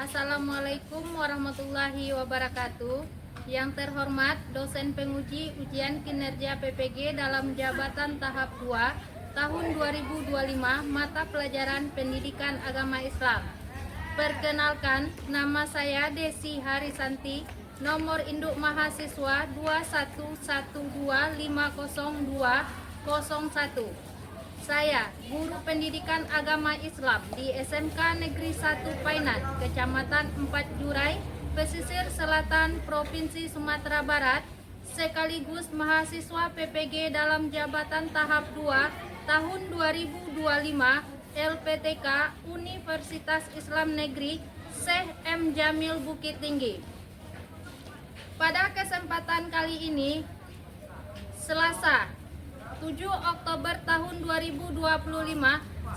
Assalamualaikum warahmatullahi wabarakatuh. Yang terhormat dosen penguji ujian kinerja PPG dalam jabatan tahap 2 tahun 2025 mata pelajaran Pendidikan Agama Islam. Perkenalkan, nama saya Desi Harisanti, nomor induk mahasiswa 211250201. Saya guru pendidikan agama Islam di SMK Negeri 1 Painan, Kecamatan 4 Jurai, Pesisir Selatan, Provinsi Sumatera Barat, sekaligus mahasiswa PPG dalam jabatan tahap 2 tahun 2025 LPTK Universitas Islam Negeri Syekh M. Jamil Bukit Tinggi. Pada kesempatan kali ini, Selasa 7 Oktober tahun 2025,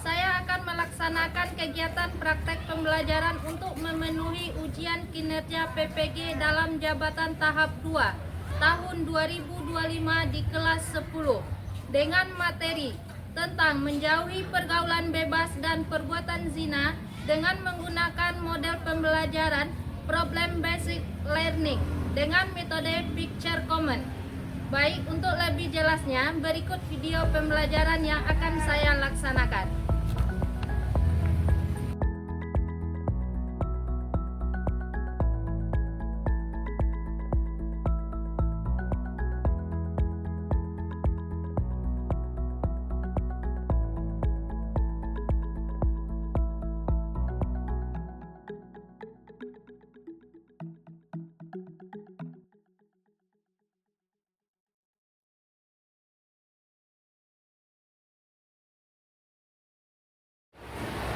saya akan melaksanakan kegiatan praktek pembelajaran untuk memenuhi ujian kinerja PPG dalam jabatan tahap 2 tahun 2025 di kelas 10 dengan materi tentang menjauhi pergaulan bebas dan perbuatan zina dengan menggunakan model pembelajaran problem basic learning dengan metode picture common. Baik, untuk lebih jelasnya, berikut video pembelajaran yang akan saya laksanakan.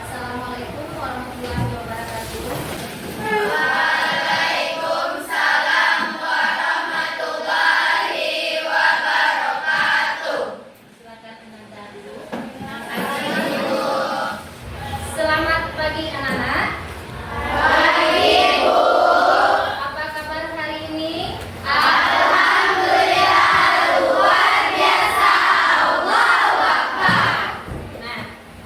Assalamualaikum warahmatullahi wabarakatuh. Silakan Anda dulu. Selamat pagi anak-anak. Apa kabar hari ini? Nah,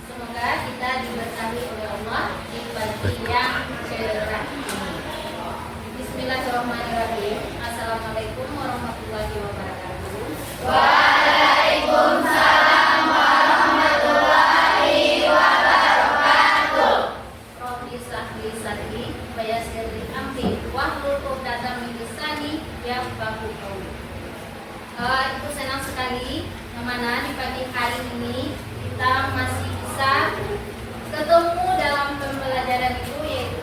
semoga kita diberkahi oleh Allah di pagi yang cerah ini. Bismillahirrahmanirrahim. Assalamualaikum warahmatullahi wabarakatuh. Rabbi shrah li sadri wa yassir li amri wahlul 'uqdatam min lisani yafqahu qawli. Itu senang sekali mana di pagi hari ini kita masih bisa ketemu dalam pembelajaran itu, yaitu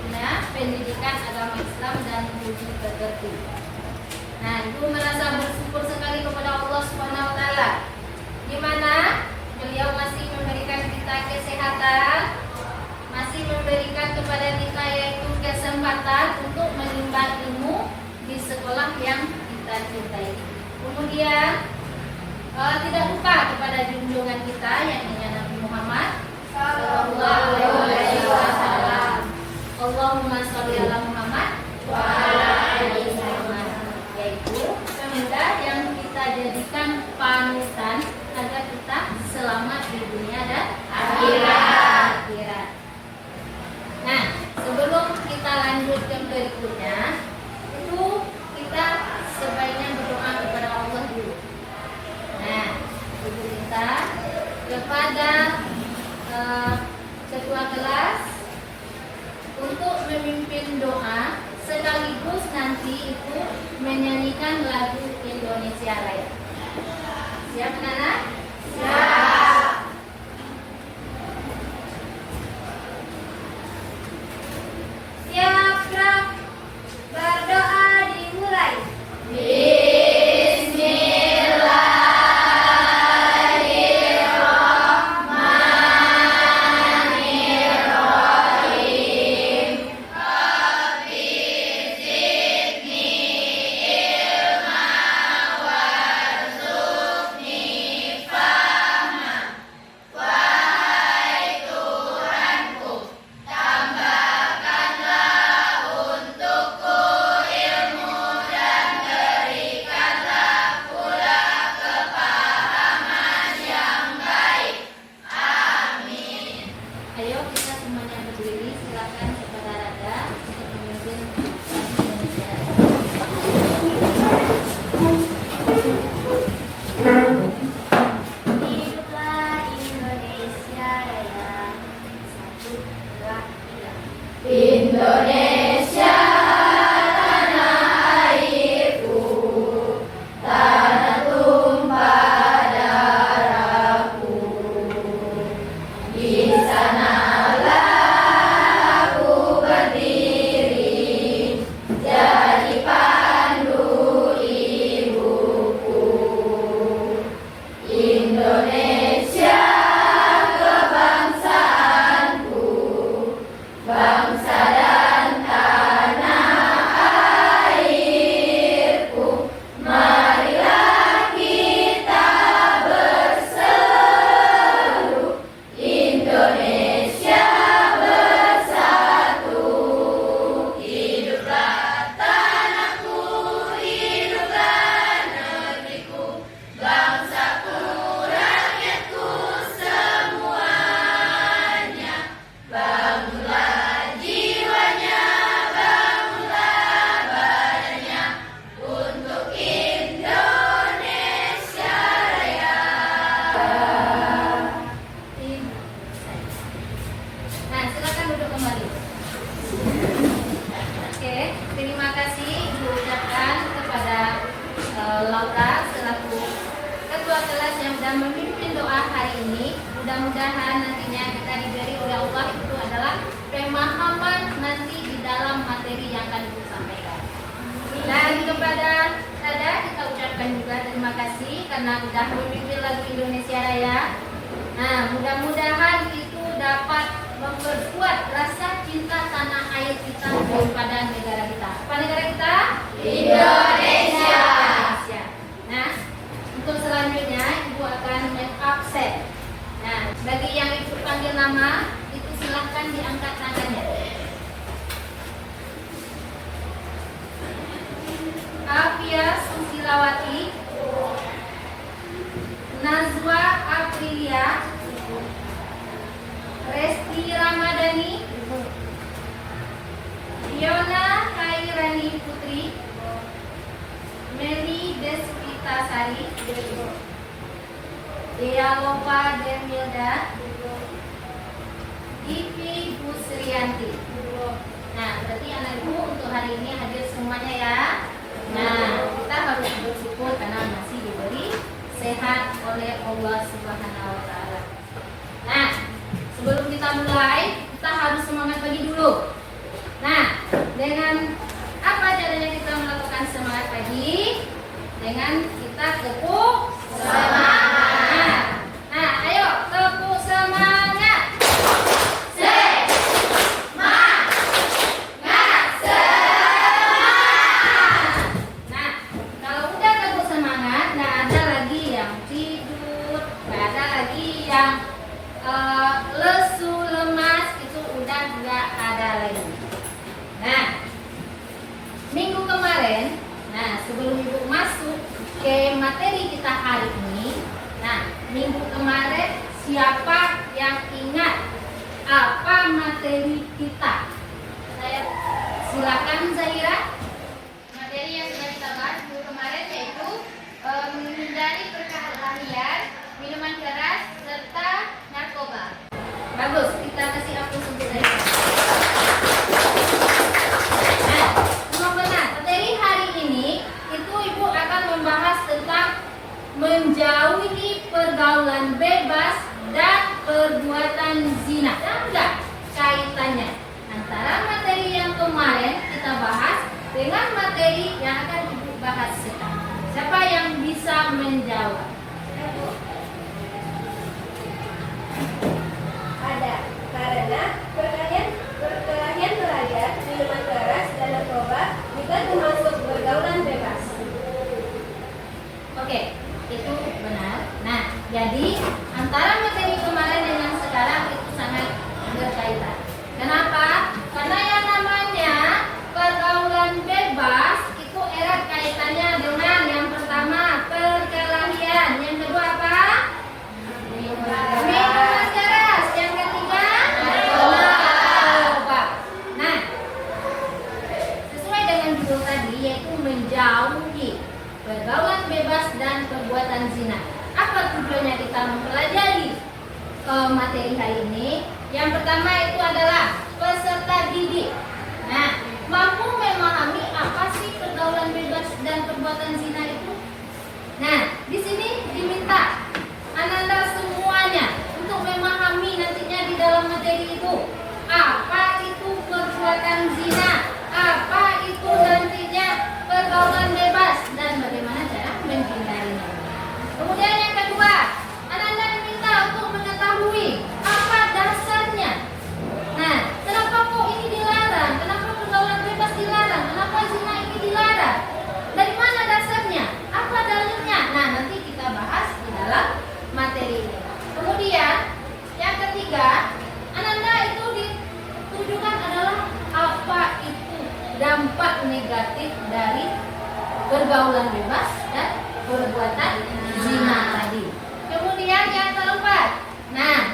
pendidikan agama Islam dan uji pekerti. Nah, Ibu merasa bersyukur sekali kepada Allah Subhanahu wa taala, di mana beliau masih memberikan kita kesehatan, masih memberikan kepada kita yaitu kesempatan untuk menimba ilmu di sekolah yang kita cintai. Kemudian tidak lupa kepada junjungan kita yakni Nabi Muhammad sallallahu alaihi wasallam. Allahumma sholli ala Muhammad wa ala ali Muhammad, yaitu pemuda yang kita jadikan panutan agar kita selamat di dunia dan akhirat. Nah, sebelum kita lanjut ke berikutnya, itu kita sebaiknya berdoa kepada Allah dulu. Nah, ibu minta kepada ketua kelas Laura selaku ketua kelas yang sudah memimpin doa hari ini. Mudah-mudahan nantinya kita diberi oleh Allah itu adalah pemahaman nanti di dalam materi yang akan Ibu sampaikan. Dan kepada Tada kita ucapkan juga terima kasih karena sudah memimpin lagu Indonesia Raya. Nah, mudah-mudahan itu dapat memperkuat rasa cinta tanah air kita daripada negara kita. Apa negara kita? Indonesia. Nah, untuk selanjutnya Ibu akan mengabsen. Nah, bagi yang Ibu panggil nama, itu silahkan diangkat tangannya. Afia Susilawati, Nazwa Aprilia, Resti Ramadhani, Fiona Kairani Putri, Meli Despitasari, Dea Lopa Demilda, Ipi Busrianti. Nah, berarti anak ibu untuk hari ini hadir semuanya ya. Nah, kita harus bersyukur karena masih diberi sehat oleh Allah Subhanahu wa Ta'ala. Nah, sebelum kita mulai, kita harus semangat pagi dulu. Nah, dengan apa caranya kita melakukan semangat pagi? Dengan kita tepuk semangat. Nah, ayo tepuk semangat. Lesu, lemas itu udah nggak ada lagi. Nah, minggu kemarin, sebelum Ibu masuk ke materi kita hari ini, minggu kemarin siapa yang ingat apa materi kita? Saya silakan Zahira. Materi yang sudah kita bahas minggu kemarin yaitu menghindari perkelahian, minuman keras, serta narkoba. Bagus, kita kasih aplaus untuk Zahira. Nah, memang benar, materi hari ini itu Ibu akan membahas tentang menjauhi pergaulan bebas dan perbuatan zina. Ada kaitannya antara materi yang kemarin kita bahas dengan materi yang akan Ibu bahas sekarang. Siapa yang bisa menjawab? Ada, karena perkelahian pelajar, minuman keras, dan narkoba juga termasuk pergaulan bebas. Oke, itu benar. Nah, jadi antara materi kemarin dengan sekarang itu sangat berkaitan. Kenapa? Karena yang namanya pergaulan bebas itu erat kaitannya dengan yang pertama perkelahian, yang kedua apa? Minuman keras, yang ketiga narkoba. Nah, sesuai dengan judul tadi yaitu menjauhi pergaulan bebas dan perbuatan zina. Apa tujuannya kita mempelajari materi hari ini? Yang pertama itu adalah peserta didik. Nah, mampu memahami apa sih pergaulan bebas dan perbuatan zina itu? Nah, di sini diminta Ananda semuanya untuk memahami nantinya di dalam materi itu. Apa itu perbuatan zina? Apa itu nantinya pergaulan bebas dan bagaimana cara menghindarinya. Kemudian yang kedua, Ananda diminta untuk mengetahui apa dasarnya. Nah, kenapa kok ini dilarang? Kenapa pergaulan bebas dilarang? Kenapa zina ini dilarang? Dari mana dasarnya? Apa dalilnya? Nah, nanti kita bahas di dalam materi ini. Kemudian yang ketiga, Ananda itu ditujukan adalah apa itu dampak negatif dari pergaulan bebas dan perbuatan zina tadi. Kemudian yang keempat,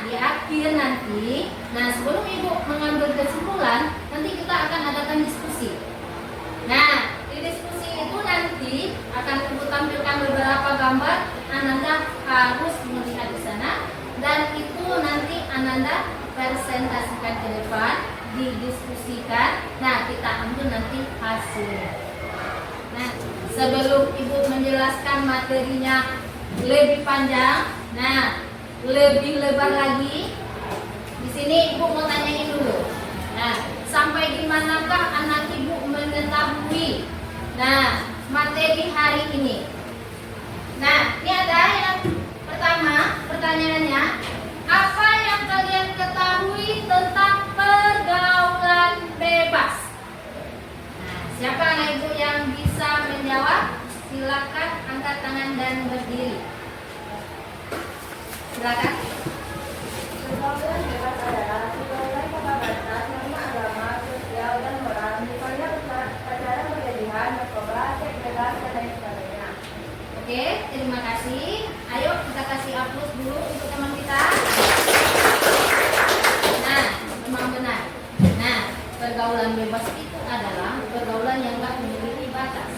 di akhir nanti, sebelum Ibu mengambil kesimpulan, nanti kita akan adakan diskusi. Nah, di diskusi itu nanti akan Ibu tampilkan beberapa gambar. Ananda harus melihat di sana dan itu nanti Ananda presentasikan ke depan, didiskusikan. Nah, kita ambil nanti hasilnya. Nah, sebelum Ibu menjelaskan materinya lebih panjang, nah lebih lebar lagi, di sini Ibu mau tanyain dulu. Nah, sampai di manakah anak Ibu mengetahui materi hari ini? Nah, ini ada yang pertama, pertanyaannya, apa yang kalian ketahui tentang pergaulan bebas? Nah, siapa anak Ibu yang bisa menjawab? Silakan angkat tangan dan berdiri. Silakan. Pergaulan bebas adalah pergaulan tanpa batas, norma agama, sosial, dan moral, misalnya pacaran berlebihan, narkoba, seks bebas, dan lain sebagainya. Oke, terima kasih. Ayo kita kasih aplaus dulu untuk teman kita. Nah, memang benar. Nah, pergaulan bebas itu adalah pergaulan yang nggak memiliki batas.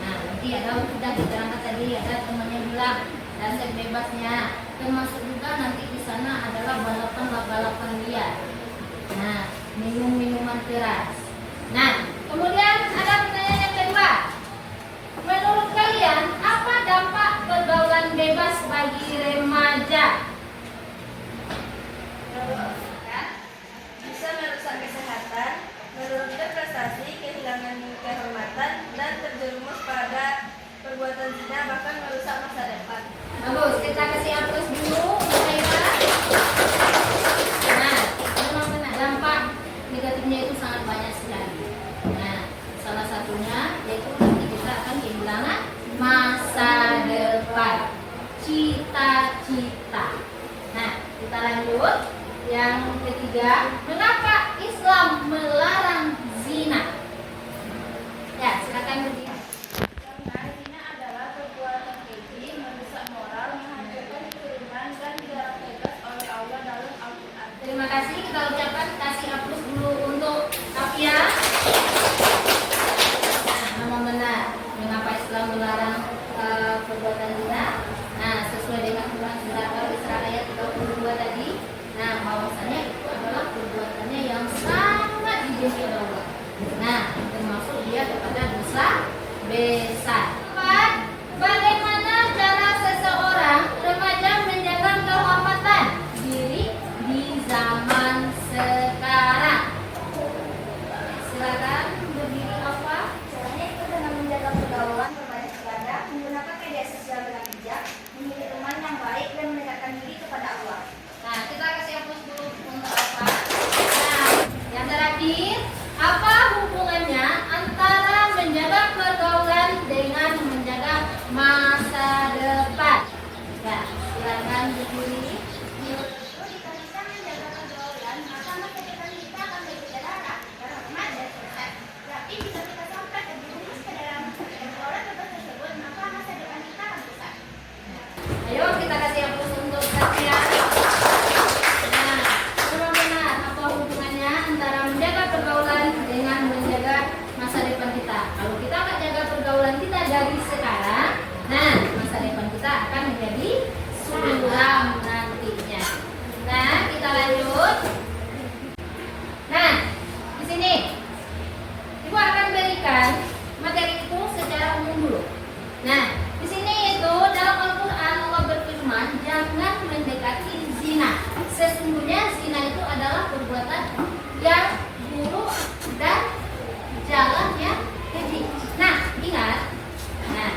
Nah, nanti ada sudah diterangkan tadi, ada temannya bilang dan seks bebasnya, termasuk juga nanti di sana adalah balapan liar. Nah, minum-minuman keras. Nah, kemudian ada pertanyaan yang kedua. Menurut kalian, apa dampak pergaulan bebas bagi remaja? Bisa merusak kesehatan, menurunkan prestasi, kehilangan kehormatan, dan terjerumus pada perbuatan zina, bahkan merusak masa depan. Bagus, kita kasih aplaus dulu untuk Aira. Nah, memang benar dampak negatifnya itu sangat banyak sekali. Nah, salah satunya yaitu nanti kita akan kehilangan masa depan, cita-cita. Nah, kita lanjut. Yang ketiga, mengapa Islam melarang zina? Ya, silakan berdiri. Karena zina adalah perbuatan keji, merusak moral, menghancurkan keturunan, dan dilarang tegas oleh Allah dalam Al-Quran. Terima kasih, kita ucapkan kasih aplaus dulu untuk Afia. Nah, memang benar. Mengapa Islam melarang perbuatan zina? Nah, sesuai dengan surat Al-Isra ayat 32 tadi. Nah, bahwasanya itu adalah perbuatannya yang sangat dibenci oleh Allah. Nah, termasuk dia kepada dosa besar. Bagaimana cara seseorang remaja menjaga kehormatan diri di zaman sekarang? Silakan berdiri apa? Caranya itu dengan menjaga pergaulan, berbanyak ibadah, menggunakan media sosial dengan bijak, memilih teman yang baik, dan mendekatkan diri kepada Allah. Nah, kita kasih hapus dulu untuk apa? Nah, yang terakhir, apa hubungannya antara menjaga pergaulan dengan menjaga masa depan? Ya, silakan berdiri. Jika kita menjaga pergaulan, maka masa depan kita akan lebih cerah, berhormat, dan sukses. Tapi jika kita sampai terjerumus ke dalam pergaulan bebas tersebut, maka masa depan kita akan rusak. Ayo kita kasih hapus untuk Satya. Nah, benar-benar apa hubungannya antara menjaga pergaulan dengan menjaga masa depan kita? Kalau kita nggak jaga pergaulan kita dari sekarang, nah masa depan kita akan menjadi suram nantinya. Nah, kita lanjut. Nah, di sini Ibu akan berikan materi itu secara umum dulu. Nah, di sini itu dalam Al-Quran Allah berfirman, jangan mendekati zina. Sesungguhnya zina itu adalah perbuatan yang buruk dan jalan yang keji. Nah, ingat. Nah,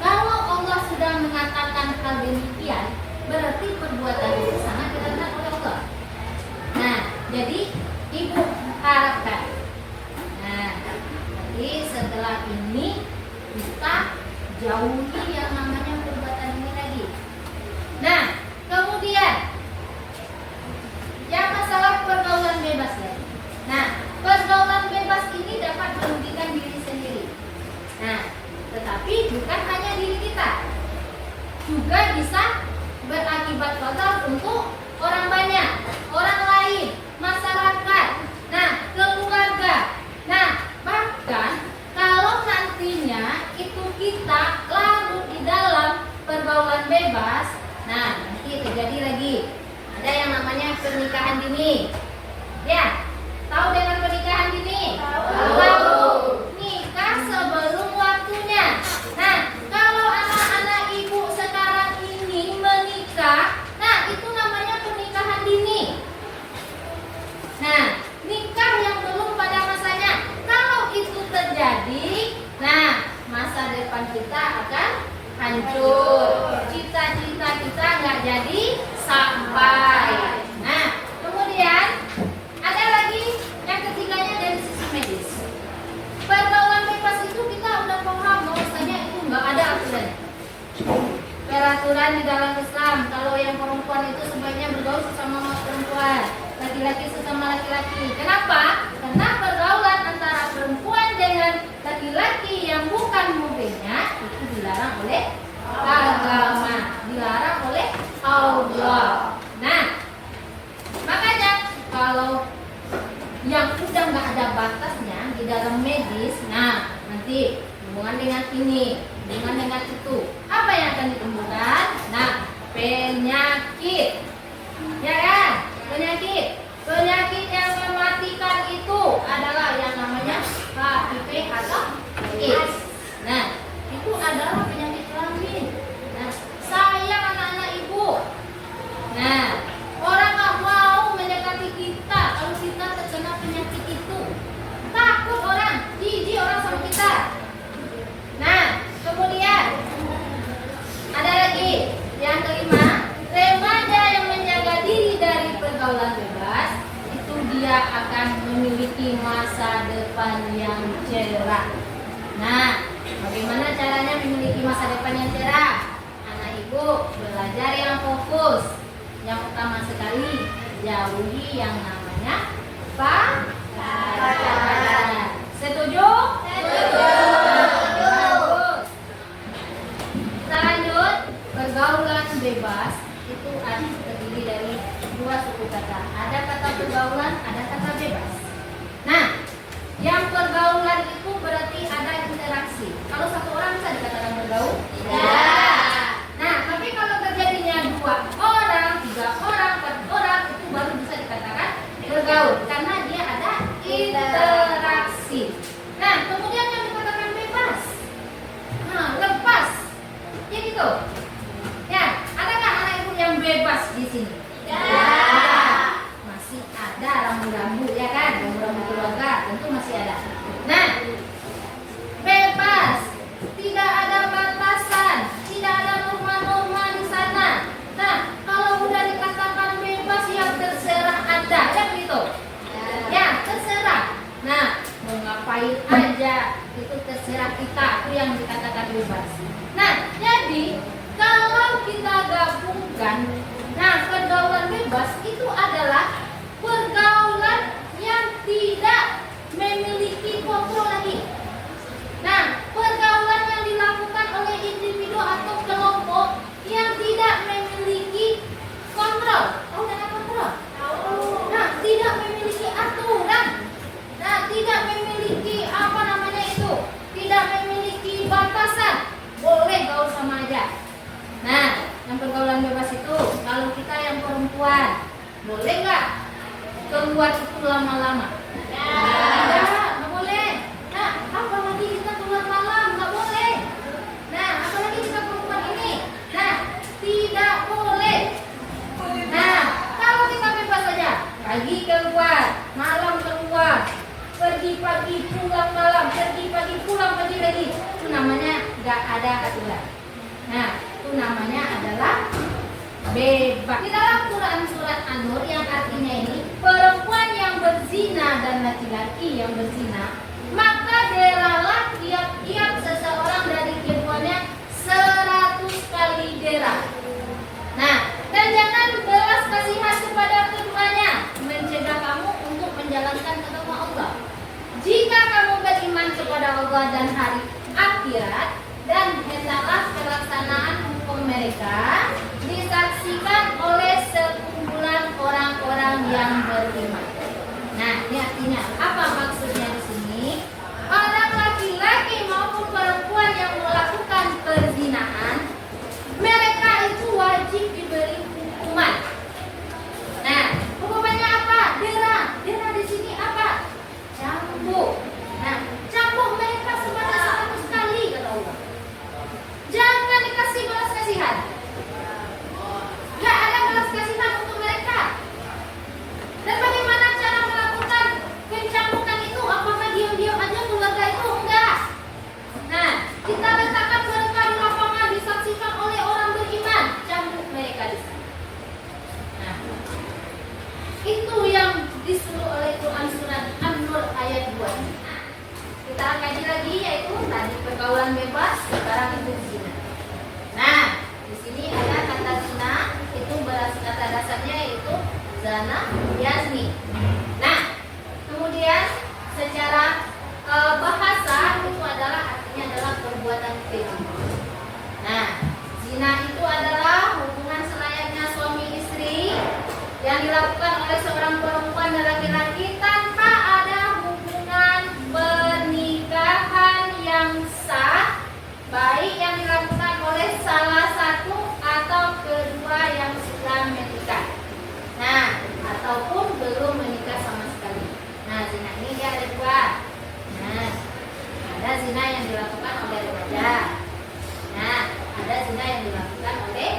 kalau Allah sudah mengatakan hal demikian, berarti perbuatan itu sangat dilarang oleh Allah. Nah, jadi Ibu harapkan. Nah, jadi setelah ini kita jauhi yang namanya perbuatan ini lagi. Nah, kemudian yang masalah pergaulan bebas ya. Nah, pergaulan bebas ini dapat merugikan diri sendiri. Nah, tetapi bukan hanya diri kita, juga bisa berakibat fatal untuk orang banyak, orang lain, masyarakat, nah keluarga. Nah, bahkan kalau nantinya itu kita larut di dalam pergaulan bebas, nah nanti terjadi lagi ada yang namanya pernikahan dini. Ya, tahu dengan pernikahan dini? Tahu. Nikah sebelum waktunya. kehidupan kita akan hancur. Cita-cita kita nggak jadi sampai. Nah, kemudian ada lagi yang ketiganya dari sisi medis. Pergaulan bebas itu kita udah paham bahwasanya itu nggak ada aturan. Peraturan di dalam Islam, kalau yang perempuan itu sebaiknya bergaul sesama perempuan, laki-laki sesama laki-laki. Kenapa? Karena pergaulan antara perempuan dengan laki-laki yang bukan muhrimnya itu dilarang oleh agama, dilarang oleh Allah. Nah, makanya kalau yang udah nggak ada batasnya di dalam medis, nah nanti hubungan dengan ini, hubungan dengan itu, apa yang akan ditimbulkan? Nah, penyakit, ya kan? Penyakit yang mematikan itu adalah yang namanya HIV atau AIDS. Nah, itu adalah penyakit kelamin. Nah, sayang anak-anak ibu. Nah, orang nggak mau mendekati kita kalau kita terkena penyakit itu. Takut orang, jijik orang sama kita. Nah, kemudian ada lagi yang kelima, remaja yang menjaga diri dari pergaulan bebas itu dia akan memiliki masa depan yang cerah. Nah, bagaimana caranya memiliki masa depan yang cerah? Anak ibu belajar yang fokus. Yang utama sekali, jauhi yang namanya pacaran. Setuju? Setuju. Bagus. Kita lanjut. Pergaulan bebas itu terdiri dari dua suku kata. Ada kata pergaulan, ada kata bebas. Nah, yang pergaulan itu berarti ada interaksi. Kalau satu orang bisa dikatakan bergaul? Tidak. Nah, tapi kalau terjadinya dua orang, tiga orang, empat orang, itu baru bisa dikatakan bergaul karena dia ada interaksi. Nah, kemudian yang dikatakan bebas, nah lepas, ya gitu. Ya, adakah anak ibu yang bebas di sini? Tidak. Masih ada rambu-rambu, ya kan? Rambu-rambu keluarga tentu masih ada. Nah, bebas, tidak ada batasan, tidak ada norma-norma di sana. Nah, kalau udah dikatakan bebas yang terserah ada, ya begitu? Ya, terserah. Nah, mau ngapain aja itu terserah kita, itu yang dikatakan bebas. Nah, jadi kalau kita gabungkan, nah pergaulan bebas itu adalah pergaulan yang tidak memiliki kontrol lagi. Nah, pergaulan yang dilakukan oleh individu atau kelompok yang tidak memiliki kontrol. Tahu dengan kontrol? Nah, tidak memiliki aturan. Nah, tidak memiliki apa namanya itu? Tidak memiliki batasan. Boleh gaul sama aja. Nah, yang pergaulan bebas itu kalau kita yang perempuan boleh nggak keluar itu lama-lama? Nggak boleh. Nah, apalagi kita keluar malam nggak boleh. Nah, apalagi kita perempuan ini, nah tidak boleh. Nah, kalau kita bebas saja, pagi keluar, malam keluar, pergi pagi pulang malam, pergi pagi pulang pagi lagi, itu namanya nggak ada aturan. Nah, itu namanya adalah bebas. Di dalam Quran surat An-Nur yang artinya ini perempuan yang berzina dan laki-laki yang berzina, maka deralah tiap-tiap seseorang dari keduanya 100 kali dera. Nah, dan jangan belas kasihan kepada keduanya, mencegah kamu untuk menjalankan agama Allah. Jika kamu beriman kepada Allah dan hari akhirat, dan hendaklah pelaksanaan hukum mereka disaksikan oleh sekumpulan orang-orang yang beriman. Nah, ini artinya apa maksudnya di sini? Orang laki-laki maupun perempuan yang melakukan perzinahan, mereka itu wajib diberi hukuman. Nah, hukumannya apa? Dera. Dera di sini apa? Cambuk. Nah, cambuk mereka sebanyak 100 kali kata Allah. Jangan dikasih balas kasihan. pergaulan bebas, sekarang itu zina. Nah, di sini ada kata zina, itu kata dasarnya yaitu zana yazni. Nah, kemudian secara bahasa itu adalah artinya adalah perbuatan keji. Nah, zina itu adalah hubungan selayaknya suami istri yang dilakukan oleh seorang perempuan dan laki-laki tanpa ada hubungan pernikahan yang sah, baik yang dilakukan oleh salah satu atau kedua yang sudah menikah. Nah, ataupun belum menikah sama sekali. Nah, zina ini dia ada dua. Nah, ada zina yang dilakukan oleh remaja. Nah, ada zina yang dilakukan oleh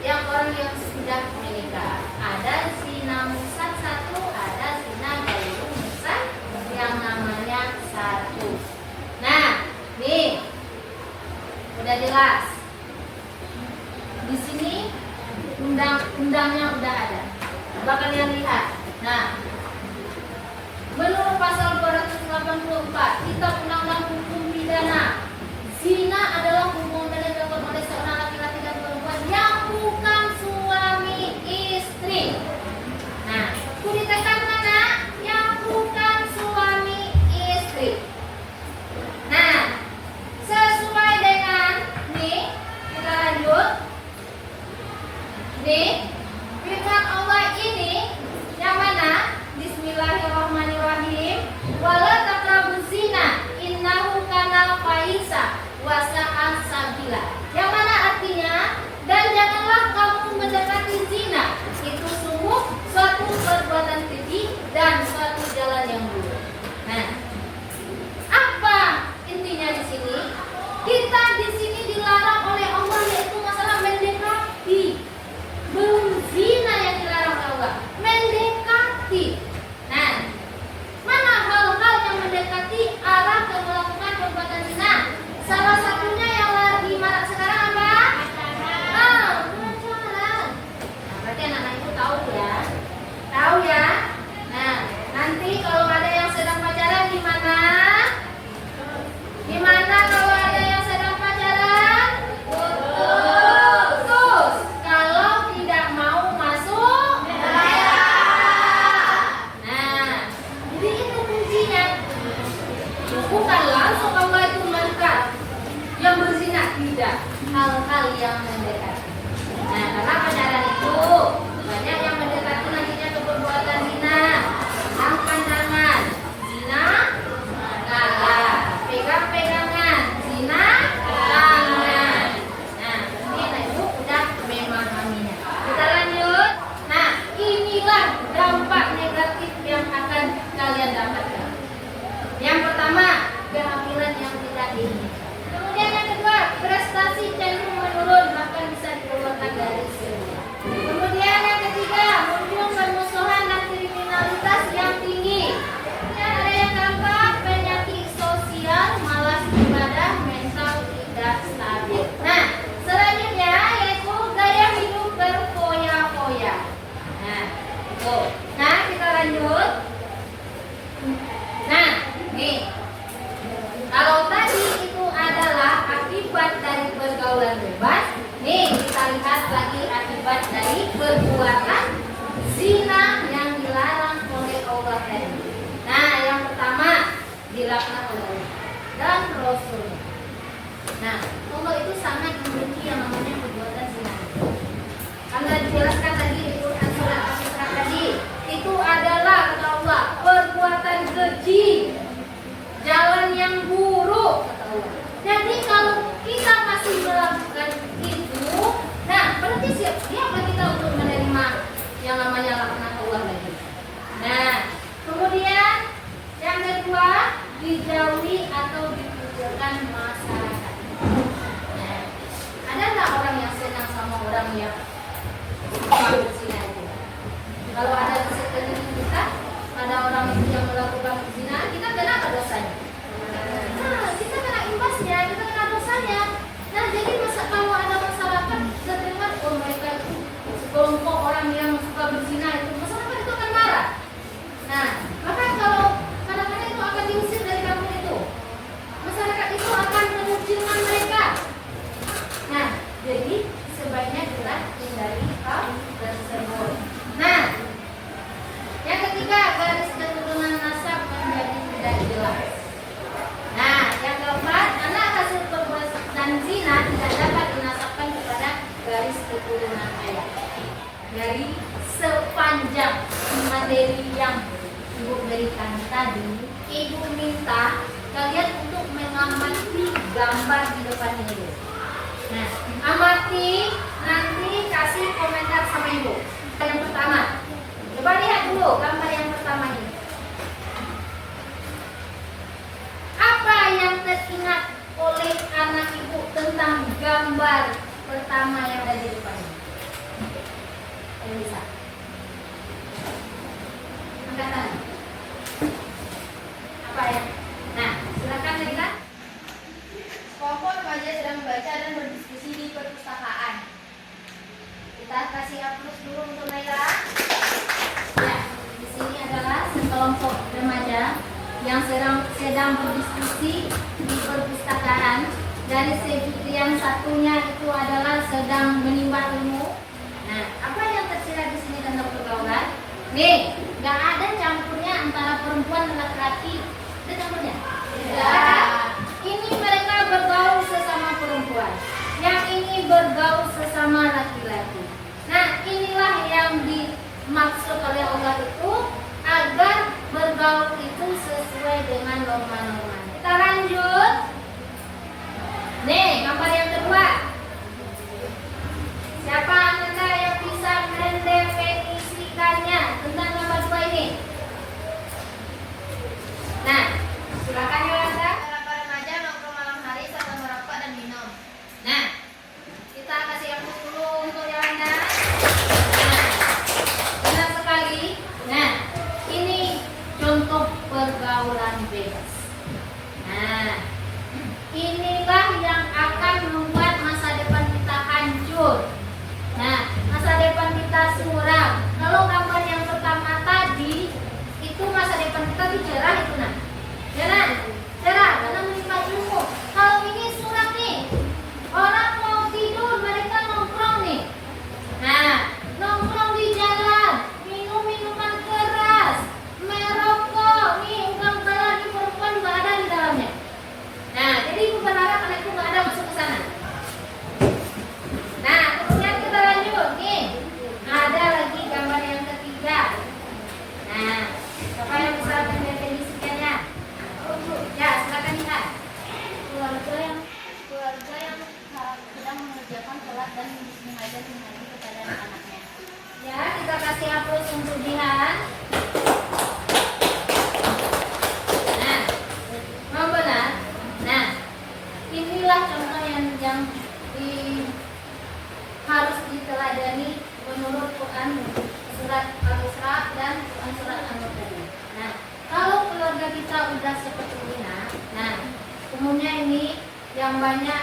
yang orang yang sudah menikah. Ada zina musad satu, ada zina gairu musad yang namanya satu. Nah, nih udah jelas. Di sini undang-undangnya udah ada. Coba kalian lihat. Nah, menurut pasal 284 Kitab Undang-Undang Hukum Pidana, zina adalah hubungan yang dilakukan oleh seorang laki-laki dan perempuan yang bukan suami istri. Nah, aku ditekan mana? Yang bukan suami istri. Nah, sesuai dengan nih, kita lanjut. Nih, firman Allah ini yang mana? Bismillahirrahmanirrahim. Wala taqrabuz zina innahu kana fahisha wa sa'a sabila. Yang mana artinya, dan janganlah kamu mendekati zina. Itu sungguh suatu perbuatan keji dan suatu jalan yang buruk. Nah, apa intinya di sini? Kita di sini dilarang oleh Allah yaitu masalah mendekati. Belum zina yang dilarang oleh Allah, mendekati. Nah, mana hal-hal yang mendekati arah ke melakukan perbuatan zina? Salah satunya yang lagi marak sekarang apa? Pacaran. Nah, berarti anak-anak itu tahu ya. Tahu ya? Nah, nanti kalau ada yang sedang pacaran gimana? Gimana kalau ada yang sedang pacaran? Putus. Kalau tidak mau masuk nah, jadi itu kuncinya. Bukan langsung Allah itu mendekat yang berzina, tidak. Hal-hal yang mendekat. Nah, karena pacaran itu banyak yang mendekati nantinya ke perbuatan zina. Angkat tangan, zina, kalah. Pegang-pegangan, zina, tangan. Nah, ini ibu udah memahaminya. Kita lanjut. Nah, inilah dampak negatif yang akan kalian dapatkan. Yang pertama, kehamilan yang tidak diinginkan. Kemudian yang kedua, prestasi cenderung menurun, bahkan dari sepanjang materi yang Ibu berikan tadi, Ibu minta kalian untuk mengamati gambar di depan Ibu. Nah, amati, nanti kasih komentar sama Ibu. Yang pertama, coba lihat dulu gambar yang pertama ini. Apa yang teringat oleh anak Ibu tentang gambar pertama yang ada di depan ini? Yang bisa? Angkat tangan. Apa ya? Nah, silakan Nabila. Kelompok remaja sedang membaca dan berdiskusi di perpustakaan. Kita kasih hapus dulu untuk Naila. Ya, di sini adalah sekelompok remaja yang sedang berdiskusi di perpustakaan. Dari segi yang satunya itu adalah sedang menimba ilmu. Nah, apa yang tersirat di sini tentang pergaulan? Nih, nggak ada campurnya antara perempuan dan laki-laki. Ada campurnya? Tidak. Ini mereka bergaul sesama perempuan. Yang ini bergaul sesama laki-laki. Nah, inilah yang dimaksud oleh Allah itu agar bergaul itu sesuai dengan norma-norma. Kita lanjut. Nih, gambar yang kedua. Siapa Anda yang bisa mendefinisikannya tentang gambar dua ini? Nah, silakan Yolanda. Beberapa remaja nongkrong malam hari sambil merokok dan minum. Nah, kita kasih hapus dulu untuk Yolanda. Nah, benar sekali. Nah, ini contoh pergaulan bebas. Nah, inilah yang akan membuat masa depan kita hancur. Nah, masa depan kita suram. Kalau gambar yang pertama tadi itu masa depan kita tuh cerah itu nah. Ya kan? Cerah karena menimba ilmu. Kalau ini suram nih. Orang mau tidur, mereka nongkrong nih. Nah, nongkrong di jalan, minum minuman keras, merokok, nih ugang-ugalan di perempuan nggak ada di dalamnya. Nah, jadi Ibu berharap anakku nggak ada masuk ke sana. Nah, kemudian kita lanjut nih. Ada lagi gambar yang ketiga. Nah, siapa yang bisa mendefinisikannya? Ya, silakan lihat. Keluarga yang sedang mengerjakan sholat dan mengajar mengaji kepada anak-anaknya. Ya, kita kasih hapus untuk Jihan. Nah, mau benar? Nah, inilah contoh yang harus diteladani menurut Quran surat Al-Isra dan surat An-Nur tadi. Nah, kalau keluarga kita udah seperti ini, nah, umumnya ini yang banyak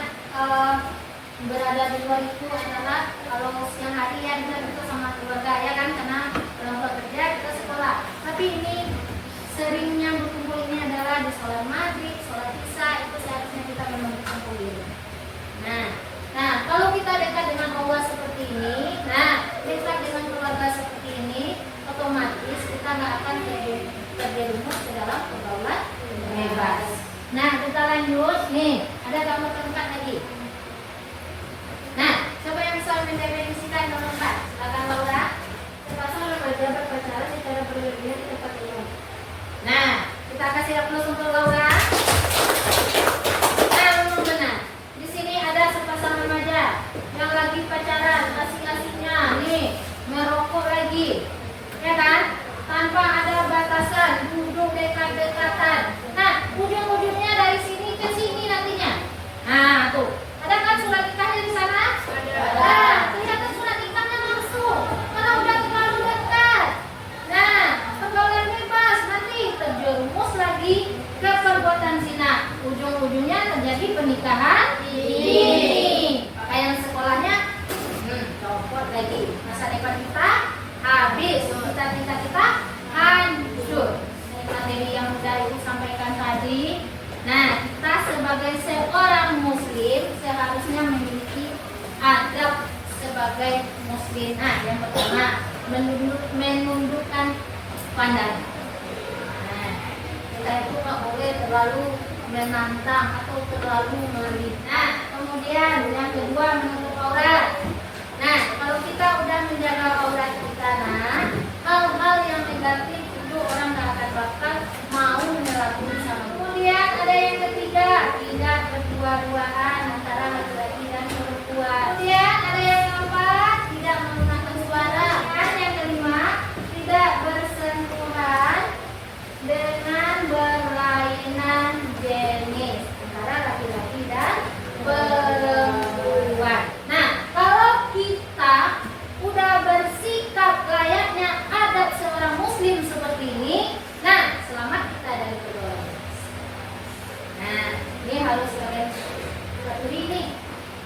berada di luar itu adalah kalau siang hari ya kita sama keluarga ya kan, karena orang tua kerja kita sekolah. Tapi ini seringnya berkumpul ini adalah di sholat maghrib, sholat isya, itu seharusnya kita memang berkumpul diri. Nah, kalau kita dekat dengan Allah seperti ini, nah dekat dengan keluarga seperti ini, otomatis kita nggak akan terjerumus ke dalam pergaulan bebas. Nah, kita lanjut nih, ada gambar keempat lagi. Nah, siapa yang bisa mendefinisikan gambar keempat? Silakan Laura. Terpasang remaja berpacaran secara berlebihan di tempat umum. Nah, kita kasih aplaus untuk Laura. Nah, memang benar. Di sini ada sepasang remaja yang lagi pacaran, asik-asiknya nih, merokok lagi, ya kan? Tanpa ada batasan, duduk dekat-dekatan. Nah, ujung-ujungnya dari sini ke sini nantinya. Nah, tuh, ada kan surat nikahnya di sana? Ada. Ternyata surat nikahnya langsung, karena udah terlalu dekat. Nah, pergaulan bebas nanti terjerumus lagi ke perbuatan zina. Ujung-ujungnya terjadi pernikahan dini. Pakaian sekolahnya copot lagi. Masa depan kita habis, cita-cita kita hancur. Ini materi yang sudah Ibu sampaikan tadi. Nah, kita sebagai seorang muslim seharusnya memiliki adab sebagai muslim. Nah, yang pertama menundukkan pandangan. Nah, kita itu nggak boleh terlalu menantang atau terlalu melebih. Nah, kemudian yang kedua menutup aurat. Nah, kalau kita udah menjaga aurat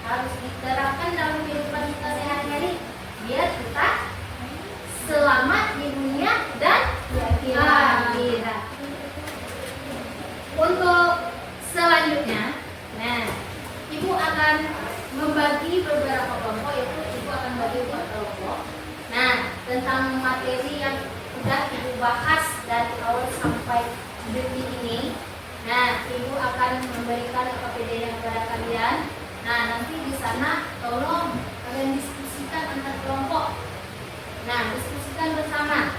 harus diterapkan dalam kehidupan kita sehari-hari biar kita selamat di dunia dan di akhirat. Untuk selanjutnya, nah, Ibu akan membagi beberapa kelompok, yaitu Ibu akan bagi 2 kelompok. Nah, tentang materi yang sudah Ibu bahas dari awal sampai detik ini. Nah, Ibu akan memberikan KPD kepada kalian. Nah, nanti di sana tolong kalian diskusikan antar kelompok. Nah, diskusikan bersama.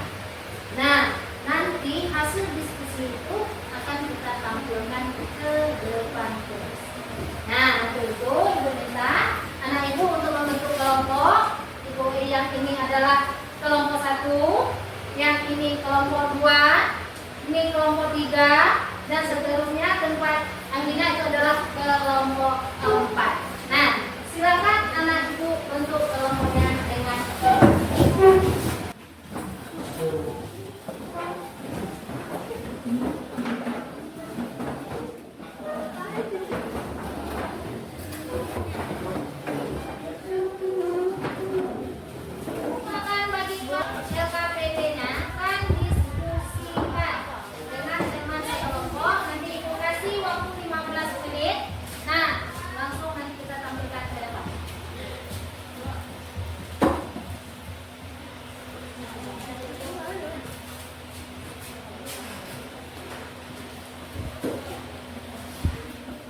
Nah, nanti hasil diskusi itu akan kita tampilkan ke depan terus. Nah, untuk itu Ibu minta anak Ibu untuk membentuk kelompok. Ibu yang ini adalah kelompok 1, yang ini kelompok 2, ini kelompok 3, dan seterusnya tempat Angina itu adalah kelompok 4. Nah, silakan anak Ibu bentuk kelompoknya dengan LKPD-nya kan diskusikan dengan teman kelompok. Nanti Ibu kasih waktu 15 menit. Nah, langsung nanti kita tampilkan ke depan.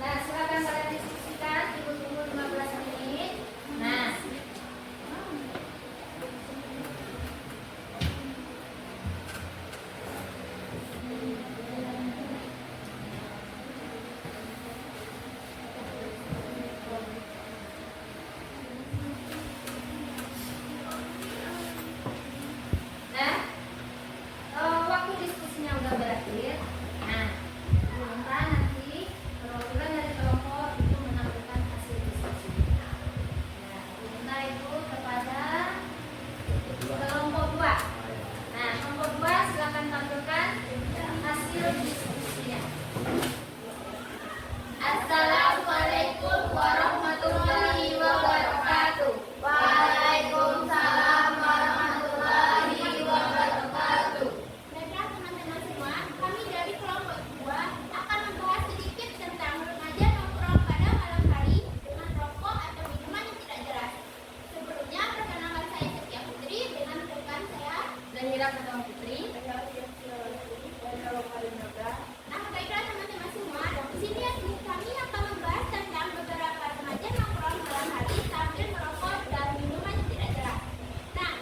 Nah, silakan kalian diskusikan. Ibu tunggu 15 menit. Nah, waktu diskusinya udah berakhir. Nah, minta nanti perwakilan dari kelompok itu menampilkan hasil diskusi. Nah, minta itu kepada kelompok 2. Nah, kelompok 2 silakan tampilkan hasil diskusinya. Assalamualaikum warahmatullahi wabarakatuh. Waalaikumsalam warahmatullahi wabarakatuh. Baiklah teman-teman semua, kami dari kelompok 2 akan membahas sedikit tentang remaja nongkrong pada malam hari dengan rokok atau minuman yang tidak jelas. Sebelumnya, perkenalkan saya Setia Putri dengan rekan saya. Zahira Ketemu Putri. Nah, baiklah teman-teman semua, di sini kami akan membahas tentang beberapa remaja nongkrong malam hari sambil merokok dan minuman yang tidak jelas. Nah,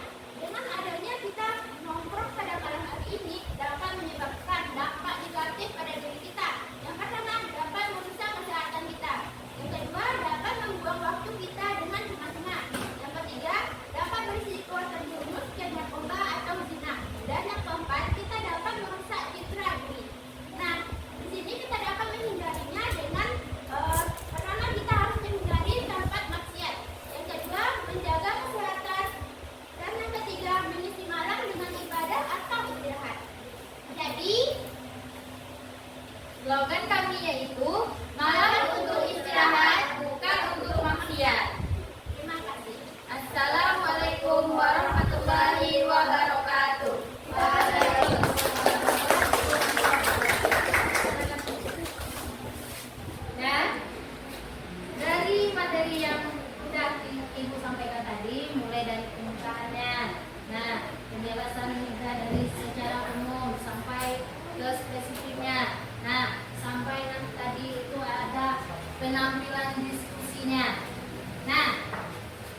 dengan adanya kita nongkrong pada malam hari ini dapat menyebabkan dampak negatif pada diri kita. Yang pertama, dapat merusak kesehatan kita. Yang kedua, dapat membuang waktu kita dengan teman-teman. Yang ketiga, dapat berisiko terjerumus ke narkoba atau zina. Dan yang keempat, kita dapat merusak citra diri. Nah, di sini kita dapat menghindarinya dengan pertama kita harus menghindari tempat maksiat. Yang kedua, menjaga kesehatan. Dan yang ketiga, mengisi malam dengan ibadah atau istirahat. Jadi, Slogan kami yaitu malam untuk istirahat, bukan untuk maksiat. terima kasih. Assalamualaikum warahmatullahi wabarakatuh. Nah, dari materi yang sudah Ibu sampaikan tadi, mulai dari pembukaannya, nah, penjelasan juga dari secara umum sampai ke spesifiknya. Nah, sampai nanti tadi itu ada penampilan diskusinya. Nah,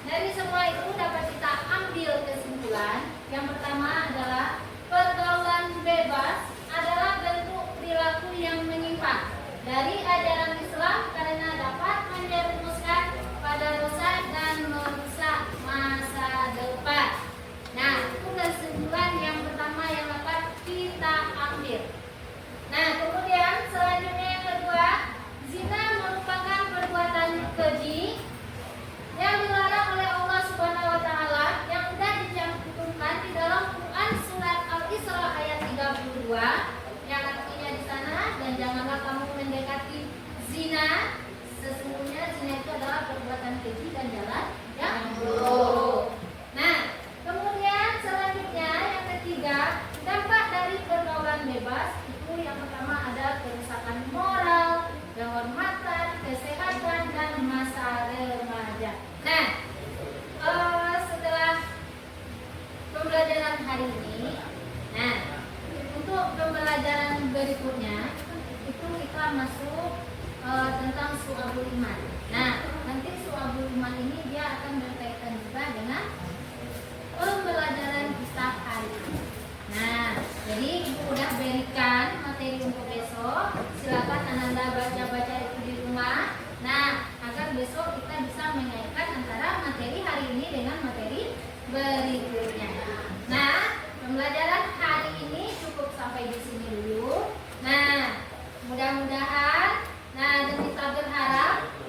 dari semua itu dapat kita ambil kesimpulan. Yang pertama adalah pergaulan bebas adalah bentuk perilaku yang menyimpang dari ajaran Islam karena dapat menjerumuskan pada dosa dan merusak masa depan. Nah, itu kesimpulan yang pertama yang dapat kita ambil. Nah, kemudian selanjutnya yang kedua, zina merupakan perbuatan keji yang dilarang oleh Allah Subhanahu wa taala yang sudah dicantumkan di dalam Quran surat Al-Isra ayat 32 yang artinya di sana, dan janganlah kamu mendekati zina, sesungguhnya zina itu kita bisa mengaitkan antara materi hari ini dengan materi berikutnya. Nah, pembelajaran hari ini cukup sampai di sini dulu. Nah, mudah-mudahan, dan kita berharap